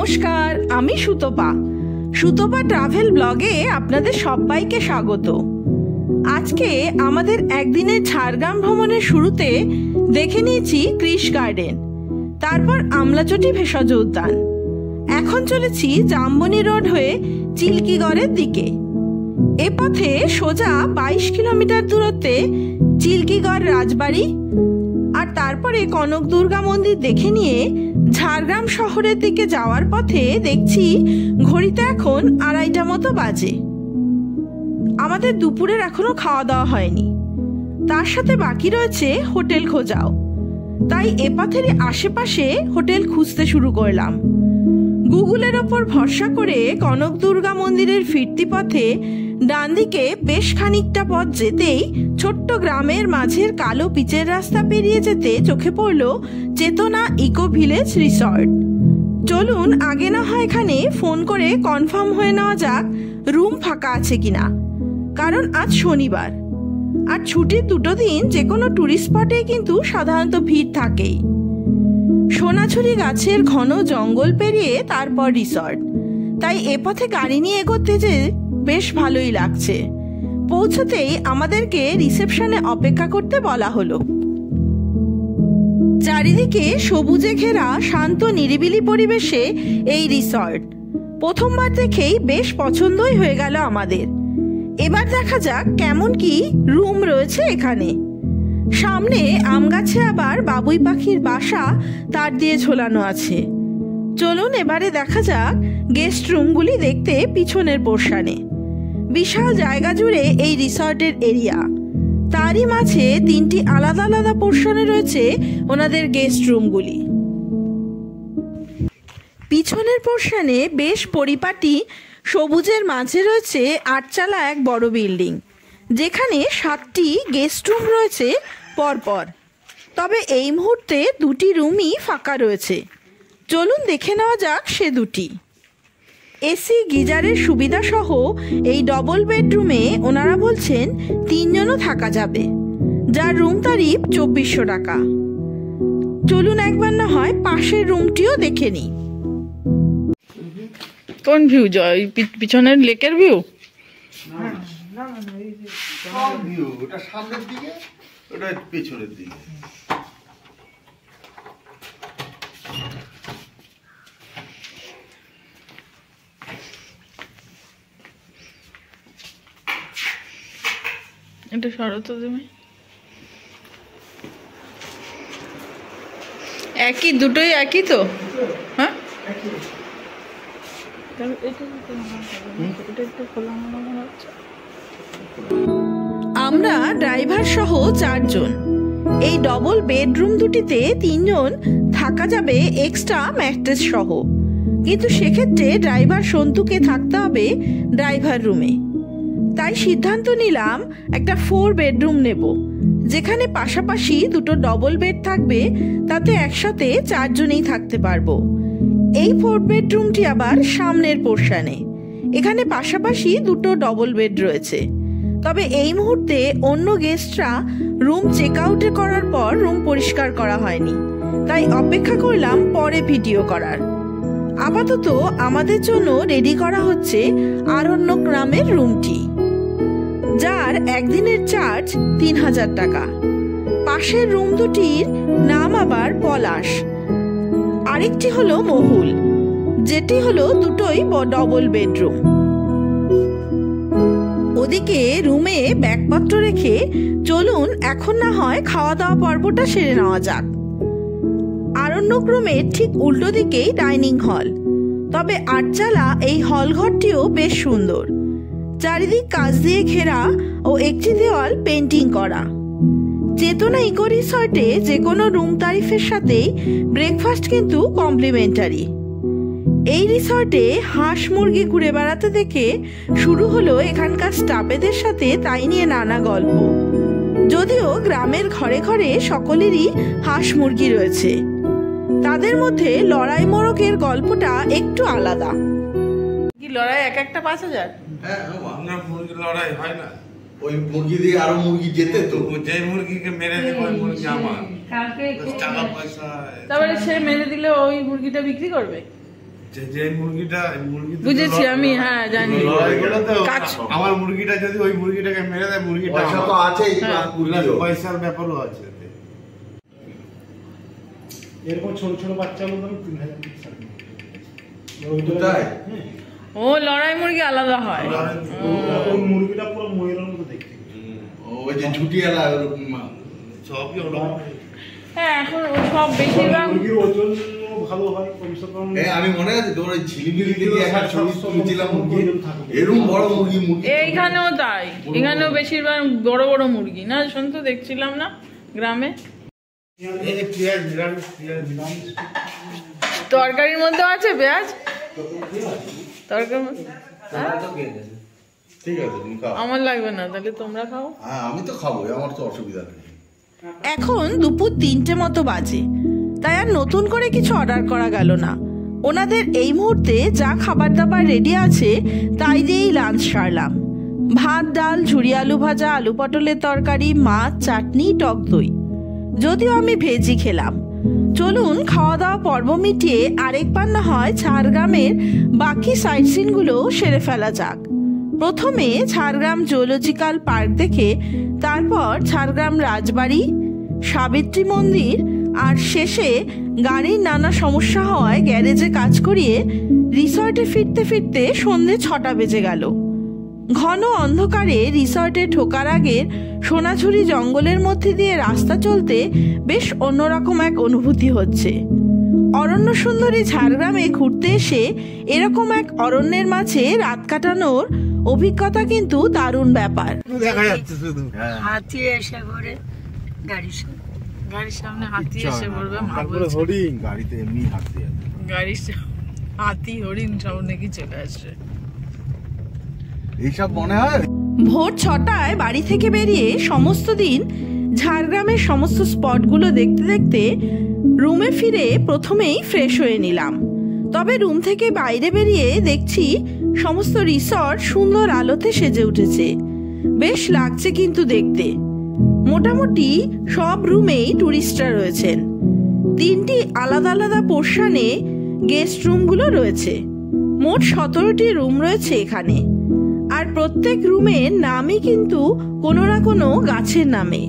নমস্কার, আমি সুতপা। সুতপা ট্রাভেল ব্লগে আপনাদের সবাইকে স্বাগত। আজকে আমাদের একদিনের ঝাড়গ্রাম ভ্রমণের শুরুতে দেখে নিয়েছি কৃষ গার্ডেন, তারপর আমলাচটি ভেষজ উদ্যান। এখন চলেছি জামবনি রোড হয়ে চিল্কিগড়ের দিকে। এ পথে সোজা 22 কিলোমিটার দূরত্বে চিল্কিগড় রাজবাড়ি, আর তারপরে কনক দুর্গা মন্দির দেখে নিয়ে ঝাড়গ্রাম শহরের দিকে যাওয়ার পথে দেখছি ঘড়িতে এখন 2:30 মতো বাজে। আমাদের দুপুরের এখনো খাওয়া দাওয়া হয়নি, তার সাথে বাকি রয়েছে হোটেল খোঁজাও। তাই এ পথেরই আশেপাশে হোটেল খুঁজতে শুরু করলাম। গুগলের ওপর ভরসা করে কনক দুর্গা মন্দিরের ফিরতি পথে ডান দিকে বেশ খানিকটা পথ যেতেই ছোট্ট গ্রামের মাঝের কালো পিচের রাস্তা পেরিয়ে যেতে চোখে পড়ল চেতনা ইকো ভিলেজ রিসর্ট। চলুন আগে না হয় এখানে ফোন করে কনফার্ম হয়ে নেওয়া যাক রুম ফাঁকা আছে কিনা, কারণ আজ শনিবার আর ছুটির দুটো দিন যে কোনো টুরিস্ট স্পটে কিন্তু সাধারণত ভিড় থাকেই। সোনাঝুরি গাছের ঘন জঙ্গল পেরিয়ে তারপর রিসর্ট, তাই এ পথে গাড়ি নিয়ে এগোতে যে বেশ ভালোই লাগছে। পৌঁছতেই আমাদেরকে রিসেপশনে অপেক্ষা করতে বলা হলো। চারিদিকে সবুজে ঘেরা শান্ত নিরিবিলি পরিবেশে এই রিসর্ট প্রথমবার দেখেই বেশ পছন্দই হয়ে গেল আমাদের। এবার দেখা যাক কেমন কি রুম রয়েছে এখানে। সামনে আম গাছে আবার বাবুই পাখির বাসা তার দিয়ে ঝোলানো আছে। চলুন এবারে দেখা যাক গেস্ট রুমগুলি দেখতে পিছনের পোর্শনে। বিশাল জায়গা জুড়ে এই রিসর্টের এরিয়া, তারই মাঝে 3টি আলাদা আলাদা পোর্শনে রয়েছে ওনাদের গেস্ট রুমগুলি। পিছনের পোর্শনে বেশ পরিপাটি সবুজের মাঝে রয়েছে 8 চালা এক বড় বিল্ডিং, যেখানে 7টি গেস্ট রুম রয়েছে পরপর। তবে এই মুহূর্তে 2টি রুমই ফাঁকা রয়েছে। চলুন দেখে নেওয়া যাক সে 2টি। এসি গিজারের সুবিধা সহ এই ডবল বেডরুমে ওনারা বলছেন 3 জনও থাকা যাবে, যার রুম তারিফ 2400 টাকা। চলুন একবার না হয় পাশের রুমটিও দেখে নিই। কোন ভিউ জয়? পিছনের লেকের ভিউ? ওটা সামনের দিকে, ওটা পেছনের দিকে। এটা শরৎ তুমি একই, দুটোই একই তো? হ্যাঁ, আমরা ড্রাইভার সহ 4 জন। এই ডবল বেডরুম দুটিতে 3 জন থাকা যাবে এক্সট্রা ম্যাট্রেস সহ, কিন্তু সেক্ষেত্রে ড্রাইভার সন্তুকে থাকতে হবে ড্রাইভার রুমে। তাই সিদ্ধান্ত নিলাম একটা 4 বেডরুম নেব, যেখানে পাশাপাশি 2টো ডবল বেড থাকবে, তাতে একসাথে 4 জনেই থাকতে পারবো। এই 4 বেডরুমটি আবার সামনের পোর্শনে। এখানে পাশাপাশি 2টো ডবল বেড রয়েছে। তবে এই মুহূর্তে অন্য গেস্টরা রুম চেক আউট করার পর রুম পরিষ্কার করা হয়নি, তাই অপেক্ষা করলাম পরে ভিডিও করার। আপাতত আমাদের জন্য রেডি করা হচ্ছে আরণ্যক নামের রুমটি, যার একদিনের চার্জ 3000 টাকা। পাশের রুম দুটির নাম আবার পলাশ, আরেকটি হলো মহুল, যেটি হলো দুটোই ডবল বেডরুম। ওদিকে রুমে ব্যাগপত্র রেখে চলুন এখন না হয় খাওয়া দাওয়া পর্বটা সেরে নেওয়া যাক। আরণ্যক রুমের ঠিক উল্টো দিকেই ডাইনিং হল, তবে 8 চালা এই হল ঘরটিও বেশ সুন্দর। চারিদিক কাঁচ দিয়ে ঘেরা ও একটি দেওয়াল পেন্টিং করা। চেতনা ইকো রিসর্টে যে কোনো রুম তারিফের সাথেই ব্রেকফাস্ট কিন্তু কমপ্লিমেন্টারি। এই রিসর্টে হাঁস মুরগি ঘুরে বেড়াতে দেখে শুরু হলো এখানকার স্টাফেদের সাথে তাই নিয়ে নানা গল্প। যদিও গ্রামের ঘরে ঘরে সকলেরই হাঁস মুরগি রয়েছে, তাদের মধ্যে লড়াই মোরগের গল্পটা একটু আলাদা। কি লড়াই? এক একটা 5000? হ্যাঁ, আপনার মুরগি লড়াই হয় না? ওই মুরগি দিয়ে আরো মুরগি যেতে তো, যে মুরগিকে মেরে দেবে ওই মুরগি আমার টাকা পয়সা। তারপরে সে মেরে দিলে ওই মুরগিটা বিক্রি করবে? যে মুরগিটা বুঝেছি আমি, হ্যাঁ জানি। আমার মুরগিটা যদি ওই মুরগিটাকে মেরে দেয়, মুরগিটা তো আছেই, পয়সার ব্যাপারও আছে। এরকম ছোট ছোট বাচ্চাগুলো দাম 3000। ও লড়াই মুরগি আলাদা হয়। ওই মুরগিটা পুরো ময়ূরের মতো দেখতে। ওই যে ঝুটিয়ালা সবই ওরকম। হ্যাঁ এখন সব বেশিরভাগ মুরগির ওজন ভালো হয় কমসে কম। আমি মনে আছে তোর ওই ঝিলিমিলি থেকে একটা ছবি তুলেছিলাম মুরগি, এরকম বড় মুরগি। এইখানেও তাই, এখানেও বেশিরভাগ বড় বড় মুরগি না, শুনতো দেখছিলাম না গ্রামে। তরকারির মধ্যে আছে পেঁয়াজ, তরকারির মধ্যে ঠিক আছে তুমি খাও। আমার লাগবে না, তাহলে তোমরা খাও। হ্যাঁ আমি তো খাবো, আমার তো অসুবিধা নেই। এখন দুপুর 3টে মতো বাজে, তাই আর নতুন করে কিছু অর্ডার করা গেল না। ওনাদের এই মুহূর্তে যা খাবার দাবার রেডি আছে তাই দিয়েই লাঞ্চ সারলাম। ভাত, ডাল, ঝুরি আলু ভাজা, আলু পটলের তরকারি, মাছ, চাটনি, টক দই। যদিও আমি ভেজই খেলাম। চলুন খাওয়া দাওয়া পর্ব মিটিয়ে আরেকবার না হয় ঝাড়গ্রামের বাকি সাইট সিনগুলো সেরে ফেলা যাক। প্রথমে ঝাড়গ্রাম জুলজিক্যাল পার্ক দেখে তারপর ঝাড়গ্রাম রাজবাড়ি, সাবিত্রী মন্দির, আর শেষে গাড়ির নানা সমস্যা হওয়ায় গ্যারেজে কাজ করিয়ে রিসর্টে ফিরতে ফিরতে সন্ধে 6টা বেজে গেল। ঘন অন্ধকারে রিসর্টে ঢোকার আগের সোনাঝুরি জঙ্গলের মধ্যে দিয়ে রাস্তা চলতে বেশ অন্যরকম এক অনুভূতি হচ্ছে। অরণ্য সুন্দরী ঝাড়গ্রামে ঘুরতে এসে এরকম এক অরণ্যের মাঝে রাত কাটানোর অভিজ্ঞতা কিন্তু দারুণ ব্যাপার। দেখা যাচ্ছে শুধু হাতি এসে পড়ে গাড়ির সামনে হাতি এসে পড়বে, হরিণ গাড়িতে এমনি হাতি আছে, গাড়ির হাতি হরিণ সব নাকি চলে আসছে। এইসব মনে হয়। ভোর 6টায় বাড়ি থেকে বেরিয়ে সমস্ত দিন ঝাড়গ্রামের সমস্ত স্পটগুলো দেখতে দেখতে রুমে ফিরে প্রথমেই ফ্রেশ হয়ে নিলাম। তবে রুম থেকে বাইরে বেরিয়ে দেখছি সমস্ত রিসর্ট সুন্দর আলোতে সেজে উঠেছে। বেশ লাগছে কিন্তু দেখতে। মোটামুটি সব রুমেই টুরিস্টরা রয়েছেন। 3টি আলাদা আলাদা পোর্শনে গেস্ট রুমগুলো রয়েছে। মোট 17টি রুম রয়েছে এখানে। আর প্রত্যেক রুমের নামই কিন্তু কোনো না কোনো গাছের নামে।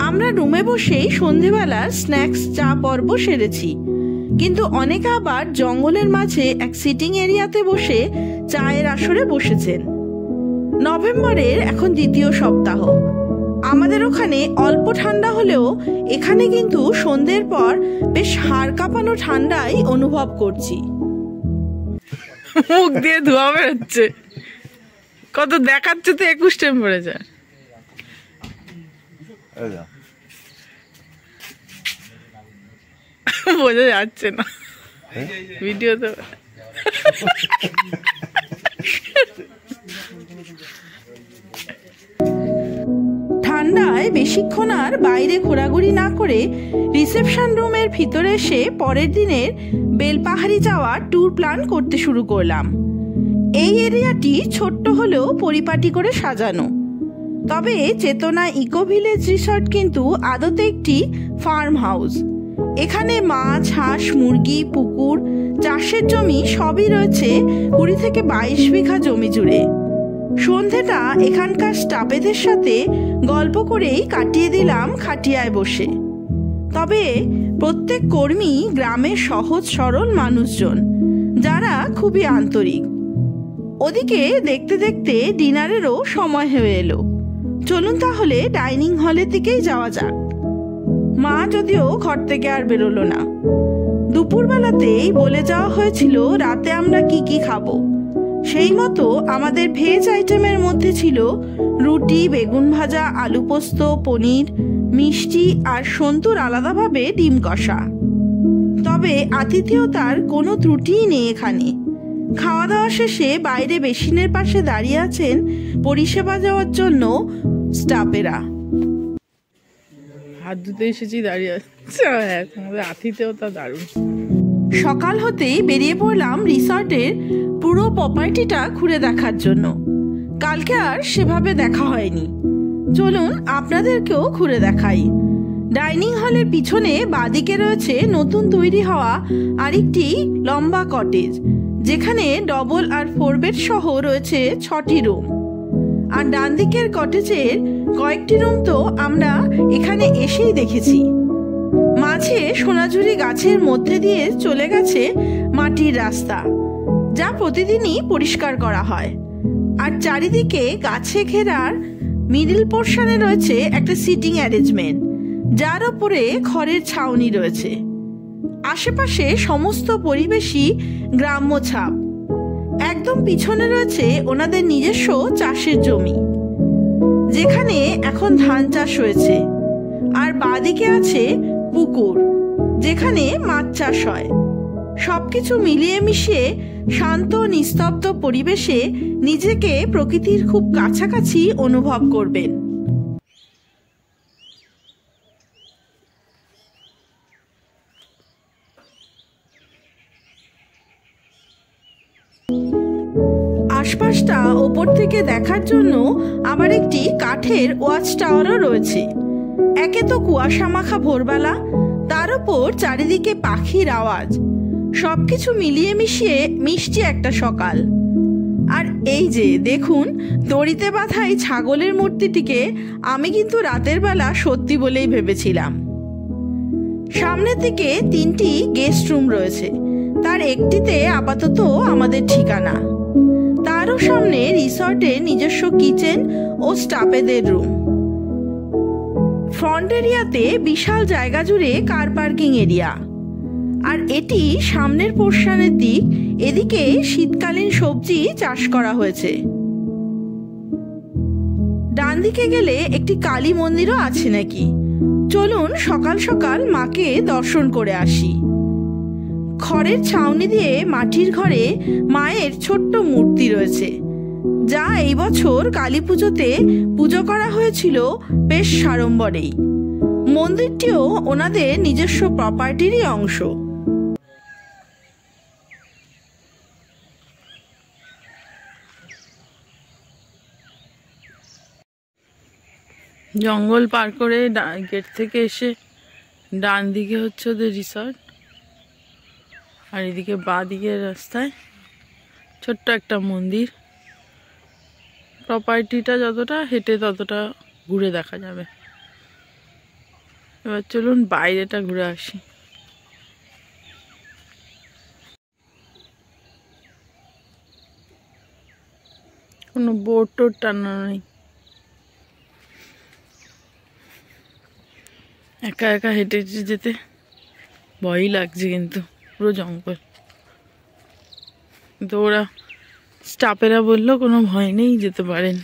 আমরা রুমে বসেই সন্ধেবেলার স্ন্যাক্স চা পর্ব সেরেছি, কিন্তু অনেকে আবার জঙ্গলের মাঝে এক সিটিং এরিয়াতে বসে চায়ের আসরে বসেছেন। নভেম্বরের এখন 2য় সপ্তাহ। আমাদের ওখানে অল্প ঠান্ডা হলেও এখানে কিন্তু সন্ধ্যের পর বেশ হাড় কাঁপানো ঠান্ডাই অনুভব করছি। মুখ দিয়ে ধোয়া বেরোচ্ছে, কত দেখাচ্ছে তো 21 টেম্পারেচার। বোঝা যাচ্ছে না ভিডিওতে। ঠান্ডায় বেশিক্ষণ আর বাইরে ঘোরাঘুরি না করে রিসেপশন রুমের ভিতরে এসে পরের দিনের বেলপাহাড়ি যাওয়ার ট্যুর প্ল্যান করতে শুরু করলাম। এই এরিয়াটি ছোট্ট হলেও পরিপাটি করে সাজানো। তবে চেতনা ইকো ভিলেজ রিসর্ট কিন্তু আদতে একটি ফার্ম হাউস। এখানে মাছ, হাঁস, মুরগি, পুকুর, চাষের জমি সবই রয়েছে 20 থেকে 22 বিঘা জমি জুড়ে। সন্ধেটা এখানকার স্টাফেদের সাথে গল্প করেই কাটিয়ে দিলাম খাটিয়ায় বসে। তবে প্রত্যেক কর্মী গ্রামের সহজ সরল মানুষজন, যারা খুবই আন্তরিক। ওদিকে দেখতে দেখতে ডিনারেরও সময় হয়ে এলো। চলুন তাহলে ডাইনিং হলের দিকেই যাওয়া যাক। মা যদিও ঘর থেকে আর বেরোলো না। দুপুরবেলাতেই বলে যাওয়া হয়েছিল রাতে আমরা কি কি খাবো। সেই মতো আমাদের ভেজ আইটেমের মধ্যে ছিল রুটি, বেগুন ভাজা, আলু পোস্ত, পনির, মিষ্টি আর সন্তুর আলাদাভাবে ডিম কষা। তবে আতিথেয়তার কোনো ত্রুটিই নেই এখানে। খাওয়া দাওয়া শেষে বাইরে বেসিনের পাশে দাঁড়িয়ে আছেন পরিষেবা দেওয়ার জন্য স্টাফেরা। হাত ধুতে এসেছি, দাঁড়িয়ে আছে। হ্যাঁ, তোমাদের আতিথেয়তা দারুণ। সকাল হতেই বেরিয়ে পড়লাম রিসর্টের পুরো প্রপার্টিটা ঘুরে দেখার জন্য। কালকে আর সেভাবে দেখা হয়নি। চলুন আপনাদেরকেও ঘুরে দেখাই। ডাইনিং হলের পিছনে বাদিকে রয়েছে নতুন তৈরি হওয়া আরেকটি লম্বা কটেজ, যেখানে ডবল আর 4 বেড সহ রয়েছে 6টি রুম। আর ডান দিকের কটেজের কয়েকটি রুম তো আমরা এখানে এসেই দেখেছি। মাঝে সোনাঝুরি গাছের মধ্যে দিয়ে চলে গেছে মাটির রাস্তা, যা প্রতিদিনই পরিষ্কার করা হয়। আর চারিদিকে গাছে ঘেরার মিডল পোর্শনে রয়েছে একটা সিটিং অ্যারেঞ্জমেন্ট, যার ওপরে খড়ের ছাউনি রয়েছে। আশেপাশে সমস্ত পরিবেশই গ্রাম্য ছাপ। একদম পিছনে রয়েছে ওনাদের নিজস্ব চাষের জমি, যেখানে এখন ধান চাষ হয়েছে। আর বাদিকে আছে পুকুর, যেখানে মাছ চাষ হয়। সবকিছু মিলিয়ে মিশিয়ে শান্ত নিস্তব্ধ পরিবেশে নিজেকে প্রকৃতির খুব কাছাকাছি অনুভব করবেন। আশপাশটা ওপর থেকে দেখার জন্য আবার একটি কাঠের ওয়াচ টাওয়ারও রয়েছে। একে তো কুয়াশা মাখা ভোরবেলা, তার উপর চারিদিকে পাখির আওয়াজ, সবকিছু মিলিয়ে মিশিয়ে মিষ্টি একটা সকাল। আর এই যে দেখুন, দড়িতে বাঁধা এই ছাগলের মূর্তিটিকে আমি কিন্তু রাতের বেলা সত্যি বলেই ভেবেছিলাম। সামনের দিকে 3টি গেস্ট রুম রয়েছে, তার একটিতে আপাতত আমাদের ঠিকানা। তারও সামনে রিসর্টের নিজস্ব কিচেন ও স্টাফেদের রুম। ফ্রন্ট এরিয়াতে বিশাল জায়গা জুড়ে কার পার্কিং এরিয়া। আর এটি সামনের পোর্শনের দিক, এদিকে শীতকালীন সবজি চাষ করা হয়েছে। ডান দিকে গেলে একটি কালী মন্দিরও আছে নাকি। চলুন সকাল সকাল মাকে দর্শন করে আসি। খড়ের ছাউনি দিয়ে মাটির ঘরে মায়ের ছোট্ট মূর্তি রয়েছে, যা এই বছর কালী পুজোতে পুজো করা হয়েছিল বেশ সাড়ম্বরেই। মন্দিরটিও ওনাদের নিজস্ব প্রপার্টিরই অংশ। জঙ্গল পার করে গেট থেকে এসে ডান দিকে হচ্ছে ওদের রিসর্ট, আর এদিকে বাঁ দিকের রাস্তায় ছোট্ট একটা মন্দির। প্রপার্টিটা যতটা হেঁটে ততটা ঘুরে দেখা যাবে। এবার চলুন বাইরেটা ঘুরে আসি। কোনো বোর্ড টোর্ড টানানো নেই। একা একা হেঁটে হেঁটে যেতে ভয়ই লাগছে, কিন্তু পুরো জঙ্গল। তো ওরা স্টাফেরা বললো কোনো ভয় নেই, যেতে পারেন।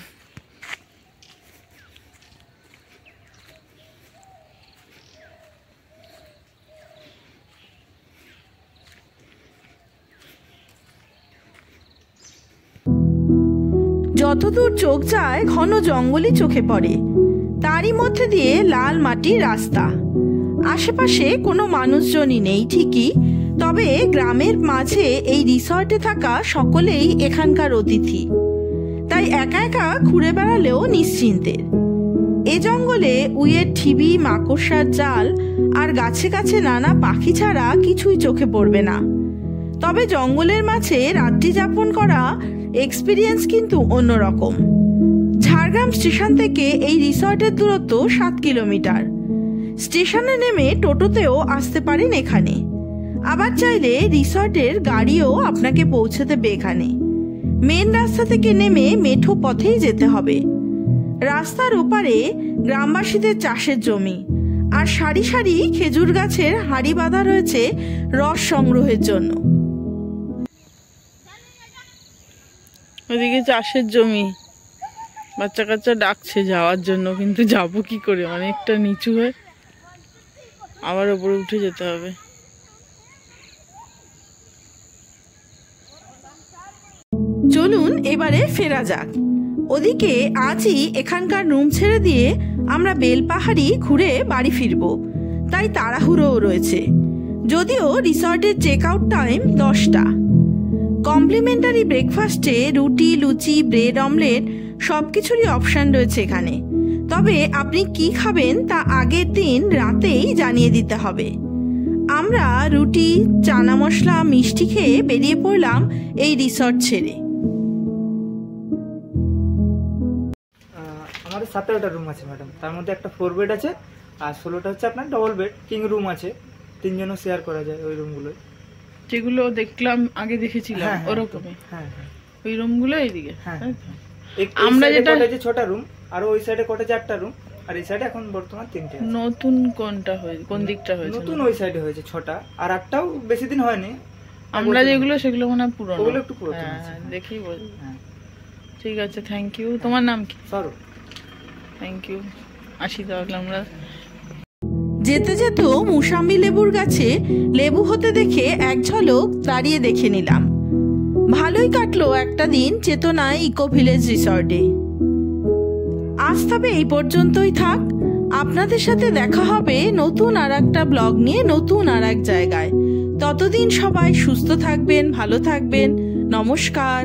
যতদূর চোখ যায় ঘন জঙ্গলই চোখে পড়ে, তারই মধ্যে দিয়ে লাল মাটির রাস্তা। আশেপাশে কোনো মানুষজনই নেই ঠিকই, তবে গ্রামের মাঝে এই রিসর্টে থাকা সকলেই এখানকার অতিথি, তাই একা একা ঘুরে বেড়ালেও নিশ্চিন্তের। এ জঙ্গলে উইয়ের ঠিবি, মাকড়সার জাল আর গাছে গাছে নানা পাখি ছাড়া কিছুই চোখে পড়বে না। তবে জঙ্গলের মাঝে রাত্রি যাপন করা এক্সপিরিয়েন্স কিন্তু অন্যরকম। ঝাড়গ্রাম স্টেশন থেকে এই রিসর্টের দূরত্ব 7 কিলোমিটার। স্টেশনে নেমে টোটোতেও আসতে পারেন এখানে। আবার চাইলে রিসর্টের গাড়িও আপনাকে পৌঁছে দেবে এখানে। মেন রাস্তা থেকে নেমে মেঠো পথেই যেতে হবে। রাস্তার ওপারে গ্রামবাসীদের চাষের জমি, আর সারি সারি খেজুর গাছের হাঁড়ি বাঁধা রয়েছে রস সংগ্রহের জন্য। ওইদিকে চাষের জমি, বাচ্চা কাচ্চা ডাকছে যাওয়ার জন্য, কিন্তু যাবো কি করে, অনেকটা নিচু হয়ে আবার ওপরে উঠে যেতে হবে। চলুন এবারে ফেরা যাক। ওদিকে আজই এখানকার রুম ছেড়ে দিয়ে আমরা বেলপাহাড়ি ঘুরে বাড়ি ফিরবো, তাই তাড়াহুড়োও রয়েছে। যদিও রিসর্টের চেক আউট টাইম 10টা। কমপ্লিমেন্টারি ব্রেকফাস্টে রুটি, লুচি, ব্রেড অমলেট সব কিছুরই অপশান রয়েছে এখানে। তবে আপনি কি খাবেন তা আগের দিন রাতেই জানিয়ে দিতে হবে। আমরা রুটি, চানা মশলা, মিষ্টি খেয়ে বেরিয়ে পড়লাম এই রিসর্ট ছেড়ে। আমাদের 17টা রুম আছে ম্যাডাম, তার মধ্যে একটা 4 বেড আছে আর 16টা হচ্ছে আপনার ডবল বেড কিং রুম আছে, 3 জনও শেয়ার করা যায় ওই রুমগুলো। যেগুলো দেখলাম আগে দেখেছিলাম ওরকমই। হ্যাঁ হ্যাঁ ওই রুমগুলো এইদিকে। হ্যাঁ আমরা আমরা যেটা যেটা 6টা রুম আর ওই সাইডে কটেজে 8টা রুম আর এই সাইডে এখন বর্তমান 3টে আছে। নতুন কোনটা হয়েছে, কোন দিকটা হয়েছে? নতুন ওই সাইডে হয়েছে 6টা আর 8টাও বেশি দিন হয়নি। আমরা যেগুলো সেগুলো মনে হয় পুরনো। ওগুলো একটু পুরাতন আছে। দেখি বল। হ্যাঁ ঠিক আছে, থ্যাংক ইউ। তোমার নাম কি? সরো। Thank you. আসি তাহলে আমরা। যেতে যেতে মুসাম্বি লেবুর গাছে লেবু হতে দেখে এক ঝলক দাঁড়িয়ে দেখে নিলাম। ভালোই কাটলো একটা দিন চেতনায় ইকো ভিলেজ রিসর্টে। আজ তবে এই পর্যন্তই থাক। আপনাদের সাথে দেখা হবে নতুন আর একটা ব্লগ নিয়ে, নতুন আর এক জায়গায়। ততদিন সবাই সুস্থ থাকবেন, ভালো থাকবেন। নমস্কার।